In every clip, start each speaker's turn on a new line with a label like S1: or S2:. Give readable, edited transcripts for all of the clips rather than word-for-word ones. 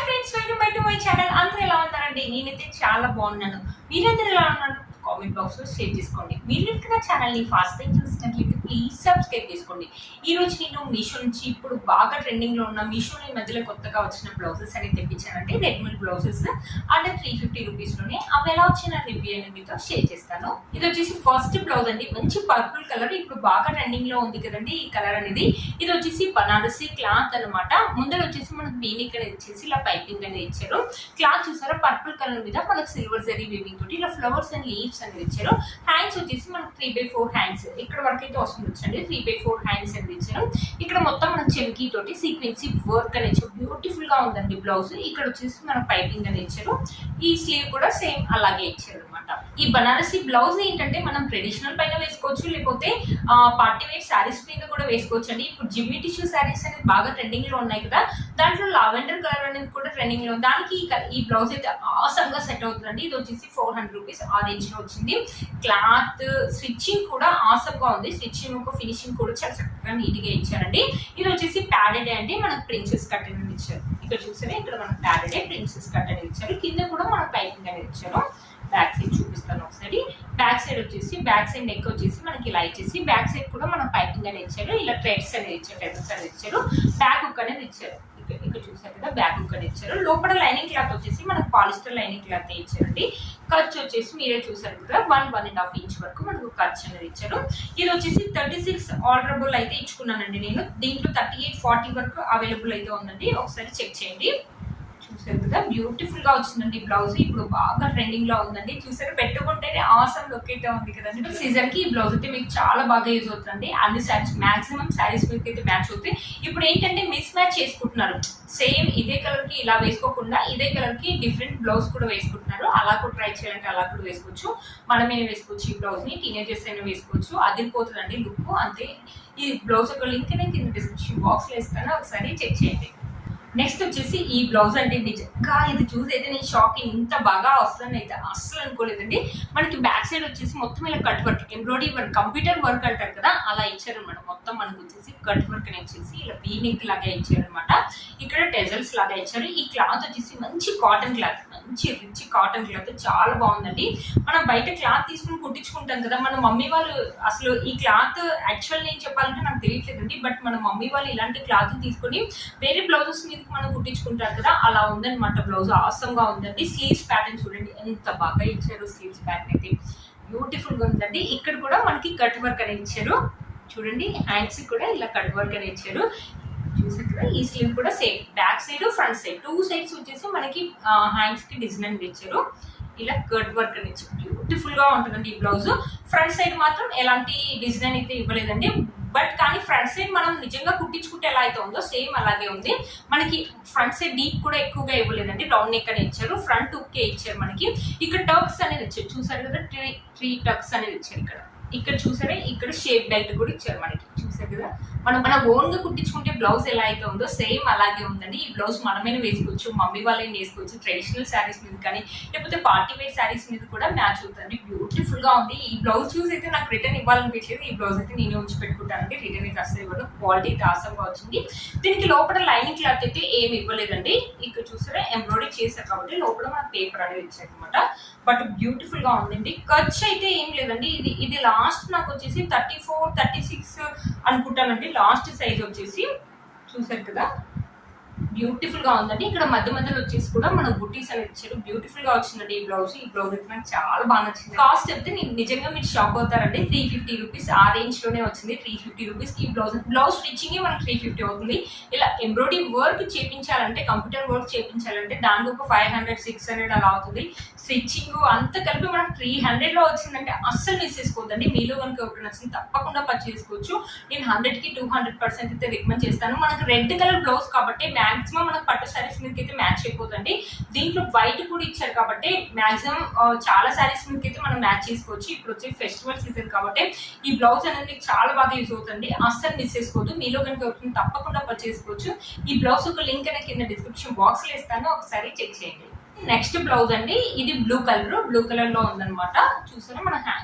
S1: Friends, welcome back to my channel. అందరూ ఎలా ఉన్నారండి? నేనైతే చాలా బాగున్నాను. మీరందరూ ఎలా ఉన్నారు? కామెంట్ బాక్స్ లో షేర్ చేసుకోండి. మీరు ఇంకా నా ఛానల్ ని ఫస్ట్ టైం చూసినట్లయితే ప్లీజ్ సబ్స్క్రైబ్ చేసుకోండి. ఈ రోజు నేను మీషో నుంచి ఇప్పుడు బాగా ట్రెండింగ్ లో ఉన్న మీషోలో ఈ మధ్యలో కొత్తగా వచ్చిన బ్లౌజెస్ అని తెప్పించానంటే రెడీమేడ్ బ్లౌజెస్ అండ్ 350 రూపీస్ లోనే అవి ఎలా వచ్చిన రివ్యూ అని మీతో షేర్ చేస్తాను. ఇది వచ్చేసి ఫస్ట్ బ్లౌజ్ అండి. మంచి పర్పుల్ కలర్, ఇప్పుడు బాగా ట్రెండింగ్ లో ఉంది కదండి ఈ కలర్ అనేది. ఇది వచ్చేసి బనారసి క్లాత్ అనమాట. ముందర వచ్చేసి మనకు వీనిక్ అనేది ఇచ్చేసి ఇలా పైపింగ్ అనేది ఇచ్చారు. క్లాత్ చూసారా, పర్పుల్ కలర్ మీద మనకు సిల్వర్ జరీ వీవింగ్ తోటి ఇలా ఫ్లవర్స్ అండ్ లీవ్స్ అనేది ఇచ్చారు. హ్యాండ్స్ వచ్చేసి మనకు 3/4 హ్యాండ్స్ ఇక్కడ వరకు అయితే వస్తుంది వచ్చండి. 3/4 హ్యాండ్స్ అనేది ఇచ్చారు. ఇక్కడ మొత్తం మన చెమ్కీ తోటి సీక్వెన్సీ వర్క్ అనేది ఇచ్చారు. బ్యూటిఫుల్ గా ఉందండి బ్లౌజ్. ఇక్కడ వచ్చేసి మన పైపింగ్ అనేది ఇచ్చారు. ఈ స్లీవ్ కూడా సేమ్ అలాగే ఇచ్చారు అనమాట. ఈ బనారసి బ్లౌజ్ ఏంటంటే మనం ట్రెడిషనల్ పైన వేసుకోవచ్చు, లేకపోతే పార్టీ వేర్ శారీస్ మీద కూడా వేసుకోవచ్చు అండి. ఇప్పుడు జిమ్మి టిష్యూ శారీస్ అనేది బాగా ట్రెండింగ్ లో ఉన్నాయి కదా, దాంట్లో లావెండర్ కలర్ అనేది కూడా ట్రెండింగ్ లో ఉంది. దానికి ఈ బ్లౌజ్ అయితే ఆసమ్ గా సెట్ అవుతుందండి. ఇది వచ్చేసి 400 రూపీస్ ఆరెంజ్ లో వచ్చింది. క్లాత్ స్టిచ్చింగ్ కూడా ఆసమ్ గా ఉంది. స్టిచ్చింగ్ ఫినిషింగ్ కూడా చాలా చక్కగా నీట్ గా ఇచ్చారండి. ఇది వచ్చేసి ప్యాడెడ్ అండి, మనకు ప్రిన్సెస్ కట్ అనేది ఇచ్చారు. ఇక్కడ చూసారా, ఇక్కడ మనకు ప్యాడెడ్ ప్రిన్సెస్ కట్ అనేది ఇచ్చారు. కింద కూడా మనకు పైపింగ్ అనేది ఇచ్చారు. బ్యాక్ సైడ్ చూపిస్తాను ఒకసారి. బ్యాక్ సైడ్ వచ్చేసి బ్యాక్ సైడ్ నెక్ వచ్చేసి మనకి ఇలా ఇచ్చేసి బ్యాక్ సైడ్ కూడా మనం పైపింగ్ అనేది ఇచ్చారు. ఇలా థ్రెడ్స్ అనేది ఇచ్చారు, టెజల్స్ అనేది ఇచ్చారు. బ్యాక్ హుక్ అనేది ఇచ్చారు. ఇక్కడ చూసారు కదా, బ్యాక్ హుక్ అనేది ఇచ్చారు. లోపల లైనింగ్ క్లాత్ వచ్చేసి మనకు పాలిస్టర్ లైనింగ్ క్లాత్ ఇచ్చారండి. ఖర్చు వచ్చేసి మీరే చూసారు కదా, 1.5 ఇంచ్ వరకు మనకు ఖర్చు అనేది ఇచ్చారు. ఇది వచ్చేసి 36 ఆర్డరబుల్ అయితే ఇచ్చుకున్నానండి నేను. దీంట్లో 38-40 వరకు అవైలబుల్ అయితే ఉందండి. ఒకసారి చెక్ చేయండి. చూసారు కదా, బ్యూటిఫుల్ గా వచ్చిందండి బ్లౌజ్. ఇప్పుడు బాగా ట్రెండింగ్ లో ఉందండి. చూసారు, పెట్టుకుంటేనే ఆసమ్ లుక్ అయితే ఉంది కదండి. సీజన్ కి ఈ బ్లౌజ్ అయితే మీకు చాలా బాగా యూజ్ అవుతుంది. అన్ని శారీస్ మాక్సిమం శారీస్ మీకు అయితే మ్యాచ్ అవుతాయి. ఇప్పుడు ఏంటంటే మిస్ మ్యాచ్ చేసుకుంటున్నారు. సేమ్ ఇదే కలర్ కి ఇలా వేసుకోకుండా ఇదే కలర్ కి డిఫరెంట్ బ్లౌజ్ కూడా వేసుకుంటున్నారు. అలా కూడా ట్రై చేయాలంటే అలా కూడా వేసుకోవచ్చు. మనమే వేసుకోవచ్చు. ఈ బ్లౌజ్ ని టీనేజర్స్ అయినా వేసుకోవచ్చు. అదిరిపోతుందండి లుక్. అంతే. ఈ బ్లౌజ్ యొక్క లింక్ అనేది కింద డిస్క్రిప్షన్ బాక్స్ లో ఇస్తాను, ఒకసారి చెక్ చేయండి. నెక్స్ట్ వచ్చేసి ఈ బ్లౌజ్ అంటే నిజంగా ఇది చూసి అయితే నేను షాకింగ్. ఇంత బాగా వస్తుందని అయితే అస్సలు అనుకోలేదండి. మనకి బ్యాక్ సైడ్ వచ్చేసి మొత్తం ఇలా cut work, embroidery work, computer work అంటారు కదా, అలా ఇచ్చారనమాట. మొత్తం మనకు వచ్చేసి కట్ వర్క్ అని వచ్చేసి ఇలా వీనిక్ లాగా ఇచ్చారనమాట. ఇక్కడ టెజల్స్ లాగా ఇచ్చారు. ఈ క్లాత్ వచ్చేసి మంచి కాటన్ క్లాత్, మంచి రిచ్ కాటన్ క్లాత్, చాలా బాగుందండి. మనం బయట క్లాత్ తీసుకుని కుట్టించుకుంటాం కదా, మన మమ్మీ వాళ్ళు అసలు ఈ క్లాత్ యాక్చువల్ నేను చెప్పాలంటే నాకు తెలియట్లేదండి, బట్ మన మమ్మీ వాళ్ళు ఇలాంటి క్లాత్ తీసుకొని వేరే బ్లౌజెస్ మీద మనం కుట్టించుకుంటారు కదా, అలా ఉందన్నమాట. బ్లౌజ్ ఆసమ్ గా ఉందండి. స్లీవ్స్ ప్యాటర్న్ చూడండి ఎంత బాగా ఇచ్చారు. స్లీవ్స్ ప్యాటర్న్ అయితే బ్యూటిఫుల్ గా ఉందండి. ఇక్కడ కూడా మనకి కట్ వర్క్ అనేది ఇచ్చారు. చూడండి, హ్యాండ్స్ కూడా ఇలా కట్ వర్క్ అనేది ఇచ్చారు. చూసారు కదా, ఈ స్లీవ్ కూడా same back side front side 2 sides వచ్చేసి మనకి హ్యాండ్స్ కి డిజైన్ అనేది ఇచ్చారు. ఇలా కట్ వర్క్ అనేది ఇచ్చారు. బ్యూటిఫుల్ గా ఉంటుందండి ఈ బ్లౌజ్. ఫ్రంట్ సైడ్ మాత్రం ఎలాంటి డిజైన్ అయితే ఇవ్వలేదండి, బట్ కానీ ఫ్రంట్ సైడ్ మనం నిజంగా కుట్టించుకుంటే ఎలా అయితే ఉందో సేమ్ అలాగే ఉంది. మనకి ఫ్రంట్ సైడ్ డీప్ కూడా ఎక్కువగా ఇవ్వలేదండి, రౌండ్ నెక్ అనేది ఇచ్చారు. ఫ్రంట్ హుక్కే ఇచ్చారు. మనకి ఇక్కడ టక్స్ అనేది ఇచ్చారు. చూసారు కదా, 3 టక్స్ అనేది ఇచ్చారు. ఇక్కడ చూసారా, ఇక్కడ షేప్ బెల్ట్ కూడా ఇచ్చారు మనకి. చూసారు కదా, మన ఓన్ గా కుట్టించుకుంటే బ్లౌజ్ ఎలా అయితే ఉందో సేమ్ అలాగే ఉందండి. ఈ బ్లౌజ్ మనమైనా వేసుకోవచ్చు, మమ్మీ వాళ్ళని వేసుకోవచ్చు. ట్రెడిషనల్ శారీస్ మీద కానీ లేకపోతే పార్టీ వేర్ శారీస్ మీద కూడా మ్యాచ్ అవుతుంది. బ్యూటిఫుల్ గా ఉంది. ఈ బ్లౌజ్ చూసి అయితే నాకు రిటర్న్ ఇవ్వాలనిపించేది. ఈ బ్లౌజ్ అయితే నేను ఉంచి పెట్టుకుంటానండి. రిటర్న్ అయితే అసలు ఇవ్వడం. క్వాలిటీ అయితే ఆసంగా వచ్చింది. దీనికి లోపల లైనింగ్ క్లాత్ అయితే ఏమి ఇవ్వలేదండి. ఇక్కడ చూసారా, ఎంబ్రాయిడరీ చేశారు కాబట్టి లోపల మనకు పేపర్ అనేది ఇచ్చారు అనమాట. బట్ బ్యూటిఫుల్ గా ఉందండి. ఖర్చు అయితే ఏం లేదండి. ఇది లాస్ట్ నాకు వచ్చేసి 34-36 అనుకుంటానండి. లాస్ట్ సైజ్ వచ్చేసి చూసారు కదా, బ్యూటిఫుల్ గా ఉందండి. ఇక్కడ మధ్యలో వచ్చేసి కూడా మన బుట్టీస్ అనేది ఇచ్చారు. బ్యూటిఫుల్ గా వచ్చిందండి ఈ బ్లౌజ్. ఈ బ్లౌజ్ అయితే నాకు చాలా బాగా నచ్చింది. కాస్ట్ చెప్తే నిజంగా మీరు షాక్ అవుతారండి. 350 రూపీస్ ఆ రేంజ్ లోనే వచ్చింది. 350 రూపీస్ ఈ బ్లౌజ్ స్టిచ్చింగ్ మనకి 350 అవుతుంది. ఇలా ఎంబ్రాయిడరీ వర్క్ చేయించాలంటే, కంప్యూటర్ వర్క్ చేయించాలంటే దానికి ఒక 500-600 అలా అవుతుంది. స్టిచ్చింగ్ అంతా కలిపి మనకు 300 లో వచ్చిందంటే అస్సలు మిస్ చేసుకోవద్దండి. మీలో కనుక ఒకటి నచ్చింది తప్పకుండా పర్చేస్ చేసుకోవచ్చు. నేను 100కి 200% అయితే రికమెండ్ చేస్తాను. మనకు రెడ్ కలర్ బ్లౌజ్ కాబట్టి మాక్సిమం మనకు పట్టు శారీస్ మీదకి అయితే మ్యాచ్ అయిపోతుంది. దీంట్లో వైట్ కూడా ఇచ్చారు కాబట్టి మాక్సిమం చాలా శారీస్ మీదకి అయితే మనం మ్యాచ్ చేసుకోవచ్చు. ఇప్పుడు వచ్చే ఫెస్టివల్ సీజన్ కాబట్టి ఈ బ్లౌజ్ అనేది చాలా బాగా యూజ్ అవుతుంది. అస్సలు మిస్ చేసుకోవద్దు. మీలో కనుక ఒకటి తప్పకుండా పర్చేస్ చేసుకోవచ్చు. ఈ బ్లౌజ్ ఒక లింక్ అనేది కింద డిస్క్రిప్షన్ బాక్స్ లో ఇస్తాను, ఒకసారి చెక్ చేయండి. నెక్స్ట్ బ్లౌజ్ అండి, ఇది బ్లూ కలర్ లో ఉందన్నమాట. చూసారా మన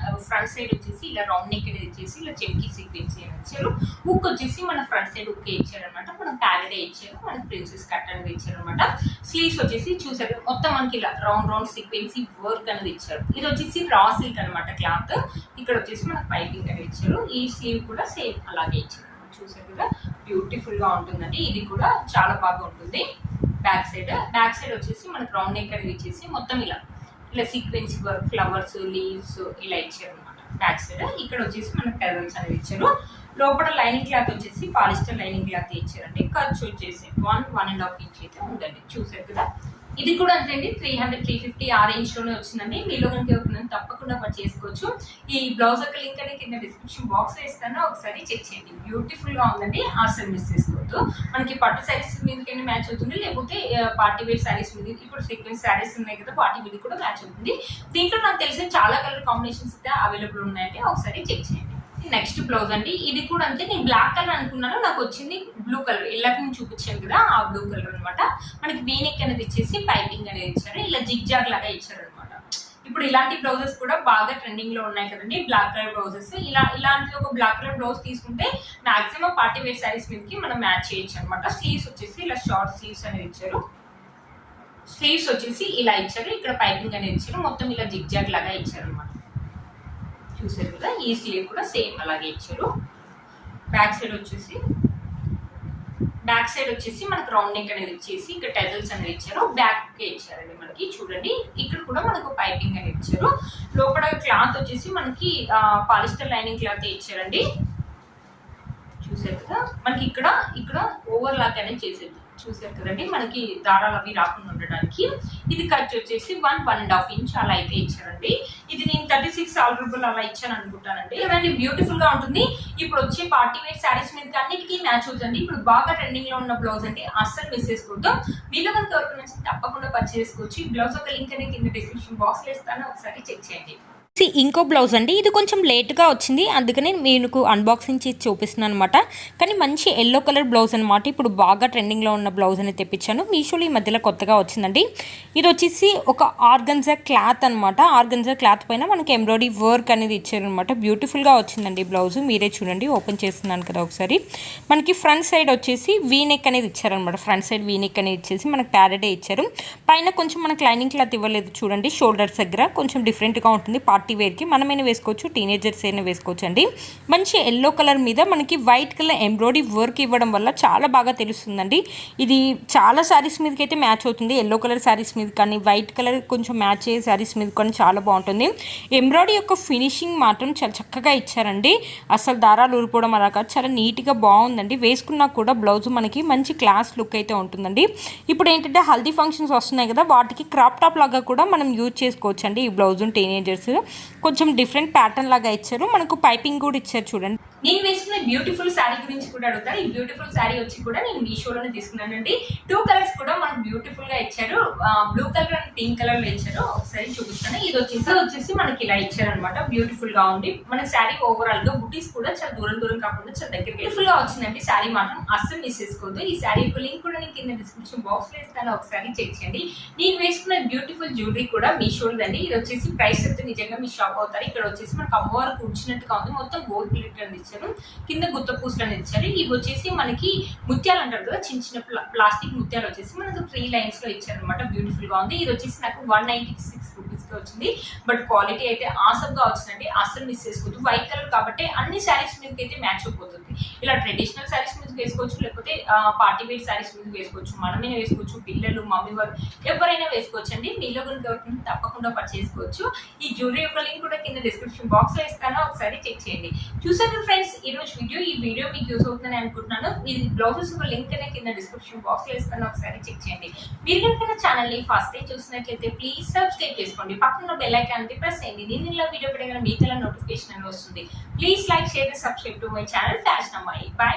S1: ఫ్రంట్ సైడ్ వచ్చేసి ఇలా రౌండ్ నెక్ ఇచ్చేసి ఇలా చెమ్కి సీక్వెన్స్ ఇచ్చారు. హుక్ వచ్చేసి మన ఫ్రంట్ సైడ్ హుక్ ఇచ్చారు అనమాట. మనం ప్యారెడే ఇచ్చారు, మన ప్రిన్సెస్ కట్ అనేది ఇచ్చారు అనమాట. స్లీవ్స్ వచ్చేసి చూసారు మొత్తం మనకి ఇలా రౌండ్ సీక్వెన్స్ వర్క్ అనేది ఇచ్చారు. ఇది వచ్చేసి రా సిల్క్ అనమాట క్లాత్. ఇక్కడ వచ్చేసి మనకు పైపింగ్ అనేది ఇచ్చారు. ఈ స్లీవ్ కూడా సేమ్ అలాగే ఇచ్చారు. చూసారు కదా బ్యూటిఫుల్ గా ఉంటుందండి. ఇది కూడా చాలా బాగా ఉంటుంది. బ్యాక్ సైడ్ వచ్చేసి మనకు రౌండ్ నెక్ అనేది ఇచ్చేసి మొత్తం ఇలా సీక్వెన్స్ వర్క్, ఫ్లవర్స్, లీవ్స్ ఇలా ఇచ్చారు అనమాట. బ్యాక్ సైడ్ ఇక్కడ వచ్చేసి మనకు టెరల్స్ అనేది ఇచ్చారు. లోపల లైనింగ్ క్లాత్ వచ్చేసి పాలిస్టర్ లైనింగ్ క్లాత్ ఇచ్చారండి. ఖర్చు వచ్చేసి 1.5 ఇంచ్ అయితే ఉందండి. చూసారు కదా ఇది కూడా అంతే అండి. 300-350 ఆ రేంజ్ లోనే వచ్చిందండి. మీలో కనుక ఎవరికైనా తప్పకుండా చేసుకోవచ్చు. ఈ బ్లౌజ్ యొక్క లింక్ అనేది కింద డిస్క్రిప్షన్ బాక్స్ లో ఇస్తాను, ఒకసారి చెక్ చేయండి. బ్యూటిఫుల్ గా ఉందండి, అసలు మిస్ చేసుకోవద్దు. మనకి పట్టు శారీస్ మీదకైనా మ్యాచ్ అవుతుంది, లేకపోతే పార్టీ వేర్ శారీస్ మీద, ఇప్పుడు సీక్వెన్స్ శారీస్ ఉన్నాయి కదా వాటి మీద కూడా మ్యాచ్ అవుతుంది. దీంట్లో నాకు తెలిసిన చాలా కలర్ కాంబినేషన్స్ అయితే అవైలబుల్ ఉన్నాయండి, ఒకసారి చెక్ చేయండి. నెక్స్ట్ బ్లౌజ్ అండి, ఇది కూడా అంతే. నేను బ్లాక్ కలర్ అనుకున్నాను, నాకు వచ్చింది బ్లూ కలర్. ఇలాగ నేను చూపించాను కదా ఆ బ్లూ కలర్ అనమాట. మనకి వీనెక్ అనేది ఇచ్చేసి పైపింగ్ అనేది ఇచ్చారు, ఇలా జిగ్జాగ్ లాగా ఇచ్చారు అనమాట. ఇప్పుడు ఇలాంటి బ్లౌజెస్ కూడా బాగా ట్రెండింగ్ లో ఉన్నాయి కదండి, బ్లాక్ కలర్ బ్లౌజెస్. ఇలాంటి ఒక బ్లాక్ కలర్ బ్లౌజ్ తీసుకుంటే మాక్సిమం పార్టీ వేర్ శారీస్ మీదకి మనం మ్యాచ్ చేయొచ్చు అనమాట. స్లీవ్స్ వచ్చేసి ఇలా షార్ట్ స్లీవ్స్ అనేది ఇచ్చారు. స్లీవ్స్ వచ్చేసి ఇలా ఇచ్చారు, ఇక్కడ పైపింగ్ అనేది ఇచ్చారు, మొత్తం ఇలా జిగ్జాగ్ లాగా ఇచ్చారు అనమాట. చూసారు కదా ఈ స్లీవ్ కూడా సేమ్ అలాగే ఇచ్చారు. బ్యాక్ సైడ్ వచ్చేసి మనకు రౌండ్ నెక్ అనేది ఇచ్చేసి ఇక్కడ టెజల్స్ అనేది ఇచ్చారు. బ్యాక్ ఇచ్చారండి మనకి. చూడండి ఇక్కడ కూడా మనకు పైపింగ్ అనేది ఇచ్చారు. లోపల క్లాత్ వచ్చేసి మనకి పాలిస్టర్ లైనింగ్ క్లాత్ ఇచ్చారండి. చూసారు కదా మనకి ఇక్కడ ఓవర్ లాక్ అనేది చేసేది. చూసారు కదండి మనకి దారాలు అవి రాకుండా ఉండడానికి. ఇది ఖర్చు వచ్చేసి 1.5 ఇంచ్ అలా అయితే ఇచ్చారండి. ఇది నేను 36 ఆల్రబుల్ అలా ఇచ్చాను అనుకుంటానండి. కదండి బ్యూటిఫుల్ గా ఉంటుంది. ఇప్పుడు వచ్చే పార్టీ వేర్ శారీస్ మీద అన్నిటికీ మ్యాచ్ అవుతుంది. ఇప్పుడు బాగా ట్రెండింగ్ లో ఉన్న బ్లౌజ్ అంటే అస్సలు మిస్ చేసుకోవద్దు. మీలో కనుక ఎవరికి నచ్చితే తప్పకుండా పర్చేస్ చేసుకోవచ్చు. ఈ బ్లౌజ్ ఒక లింక్ అనేది కింద డిస్క్రిప్షన్ బాక్స్ లో ఇస్తాను, ఒకసారి చెక్ చేయండి.
S2: ఇంకో బ్లౌజ్ అండి, ఇది కొంచెం లేట్గా వచ్చింది, అందుకని మీకు అన్బాక్సింగ్ చేసి చూపిస్తున్నాను అనమాట. కానీ మంచి ఎల్లో కలర్ బ్లౌజ్ అనమాట. ఇప్పుడు బాగా ట్రెండింగ్లో ఉన్న బ్లౌజ్ అనేది తెప్పించాను, మీషోలో ఈ మధ్యలో కొత్తగా వచ్చిందండి. ఇది వచ్చేసి ఒక ఆర్గన్జా క్లాత్ అనమాట. ఆర్గన్జా క్లాత్ పైన మనకి ఎంబ్రాయిడరీ వర్క్ అనేది ఇచ్చారనమాట. బ్యూటిఫుల్గా వచ్చిందండి బ్లౌజ్. మీరే చూడండి, ఓపెన్ చేస్తున్నాను కదా ఒకసారి. మనకి ఫ్రంట్ సైడ్ వచ్చేసి వీనెక్ అనేది ఇచ్చారనమాట. ఫ్రంట్ సైడ్ వీనెక్ అనేది ఇచ్చేసి మనకి ప్యారెడే ఇచ్చారు. పైన కొంచెం మనకి లైనింగ్ క్లాత్ ఇవ్వలేదు చూడండి. షోల్డర్స్ దగ్గర కొంచెం డిఫరెంట్గా ఉంటుంది. పార్టీ వేర్కి మనమైనా వేసుకోవచ్చు, టీనేజర్స్ అయినా వేసుకోవచ్చు అండి. మంచి ఎల్లో కలర్ మీద మనకి వైట్ కలర్ ఎంబ్రాయిడరీ వర్క్ ఇవ్వడం వల్ల చాలా బాగా తెలుస్తుందండి. ఇది చాలా శారీస్ మీదకి అయితే మ్యాచ్ అవుతుంది. ఎల్లో కలర్ శారీస్ మీద కానీ, వైట్ కలర్ కొంచెం మ్యాచ్ అయ్యే శారీస్ మీద కానీ చాలా బాగుంటుంది. ఎంబ్రాయిడరీ యొక్క ఫినిషింగ్ మాత్రం చాలా చక్కగా ఇచ్చారండి. అసలు దారాలు ఊరిపోవడం అలా కాదు, చాలా నీట్గా బాగుందండి. వేసుకున్నా కూడా బ్లౌజ్ మనకి మంచి క్లాస్ లుక్ అయితే ఉంటుందండి. ఇప్పుడు ఏంటంటే హల్దీ ఫంక్షన్స్ వస్తున్నాయి కదా, వాటికి క్రాప్ టాప్ లాగా కూడా మనం యూజ్ చేసుకోవచ్చు అండి. ఈ బ్లౌజ్ టీనేజర్స్ కొంచెం డిఫరెంట్ ప్యాటర్న్ లాగా ఇచ్చారు. మనకు పైపింగ్ కూడా ఇచ్చారు చూడండి.
S1: నేను వేసుకున్న బ్యూటిఫుల్ శారీ గురించి కూడా అడుగుతారు. ఈ బ్యూటిఫుల్ శారీ వచ్చి కూడా నేను మీషోలోనే తీసుకున్నానండి. 2 కలర్స్ కూడా మనకు బ్యూటిఫుల్ గా ఇచ్చారు. Blue colour and pink colour లో ఇచ్చారు. ఒకసారి చూపిస్తాను. ఇది వచ్చేసి మనకి ఇలా ఇచ్చారు అనమాట. బ్యూటిఫుల్ గా ఉంది. మన శారీ ఓవరాల్ గా బుటీస్ కూడా చాలా దూరం కాకుండా చాలా దగ్గర బ్యూటిఫుల్ గా వచ్చిందండి. శారీ మాత్రం అస్సలు మిస్ చేసుకోవద్దు. ఈ శారీ యొక్క లింక్ కూడా నేను కింద డిస్క్రిప్షన్ బాక్స్ లో ఇస్తాను, ఒకసారి చెక్ చేయండి. నేను వేసుకున్న బ్యూటిఫుల్ జ్యువెలరీ కూడా మీషోలోదండి. ఇది వచ్చేసి ప్రైస్ చెప్తే నిజంగా మీ షాప్ అవుతారు. ఇక్కడ వచ్చేసి మనకు అమ్మవారు కూర్చున్నట్టుగా ఉంది. మొత్తం గోల్డ్ ప్లేట్ అని ఇచ్చారు, కింద గుత్త పూసలు అని ఇచ్చారు. ఇవి వచ్చేసి మనకి ముత్యాలు అంటారు కదా, చిన్న ప్లాస్టిక్ ముత్యాలు వచ్చేసి మనకు 3 లైన్స్ లో ఇచ్చారు అనమాట. బ్యూటిఫుల్ గా ఉంది. ఇది వచ్చేసి నాకు 196 రూపీస్ కి వచ్చింది. బట్ క్వాలిటీ అయితే ఆసమ్ గా వచ్చిందండి, అస్సలు మిస్ చేసుకోవద్దు. వైట్ కలర్ కాబట్టి అన్ని శారీస్ మీదకి అయితే మ్యాచ్ అయిపోతుంది. ఇలా ట్రెడిషనల్ శారీస్ మీద వేసుకోవచ్చు, లేకపోతే పార్టీ వేర్ శారీస్ మీద వేసుకోవచ్చు, మనమైనా వేసుకోవచ్చు, పిల్లలు, మమ్మీ వారు ఎవరైనా వేసుకోవచ్చు అండి. మీలో కనుక ఎవరికైనా తప్పకుండా పర్చేస్ చేసుకోవచ్చు. ఈ జ్యువెలరీ యొక్క లింక్ కూడా కింద డిస్క్రిప్షన్ బాక్స్ లో ఇస్తాను, ఒకసారి చెక్ చేయండి. చూసారు ఫ్రెండ్స్ ఈ రోజు ఈ వీడియో మీకు యూస్ అవుతుందని అనుకుంటున్నాను. ఈ బ్లౌజెస్ ఒక లింక్ అనేది కింద డిస్క్రిప్షన్ బాక్స్ లో ఇస్తాను, ఒకసారి చెక్ చేయండి. మీరు కనుక ఛానల్ ని ఫస్ట్ టైం చూసినట్లయితే ప్లీజ్ సబ్స్క్రైబ్ చేసుకోండి. పక్కన బెల్ ఐకాన్ ప్రెస్ చేయండి. నేను ఇలా వీడియో పెట్టగానే మీకు నోటిఫికేషన్ అనేది వస్తుంది. Please like, share, subscribe to my channel fashion అమ్మాయి. బాయ్.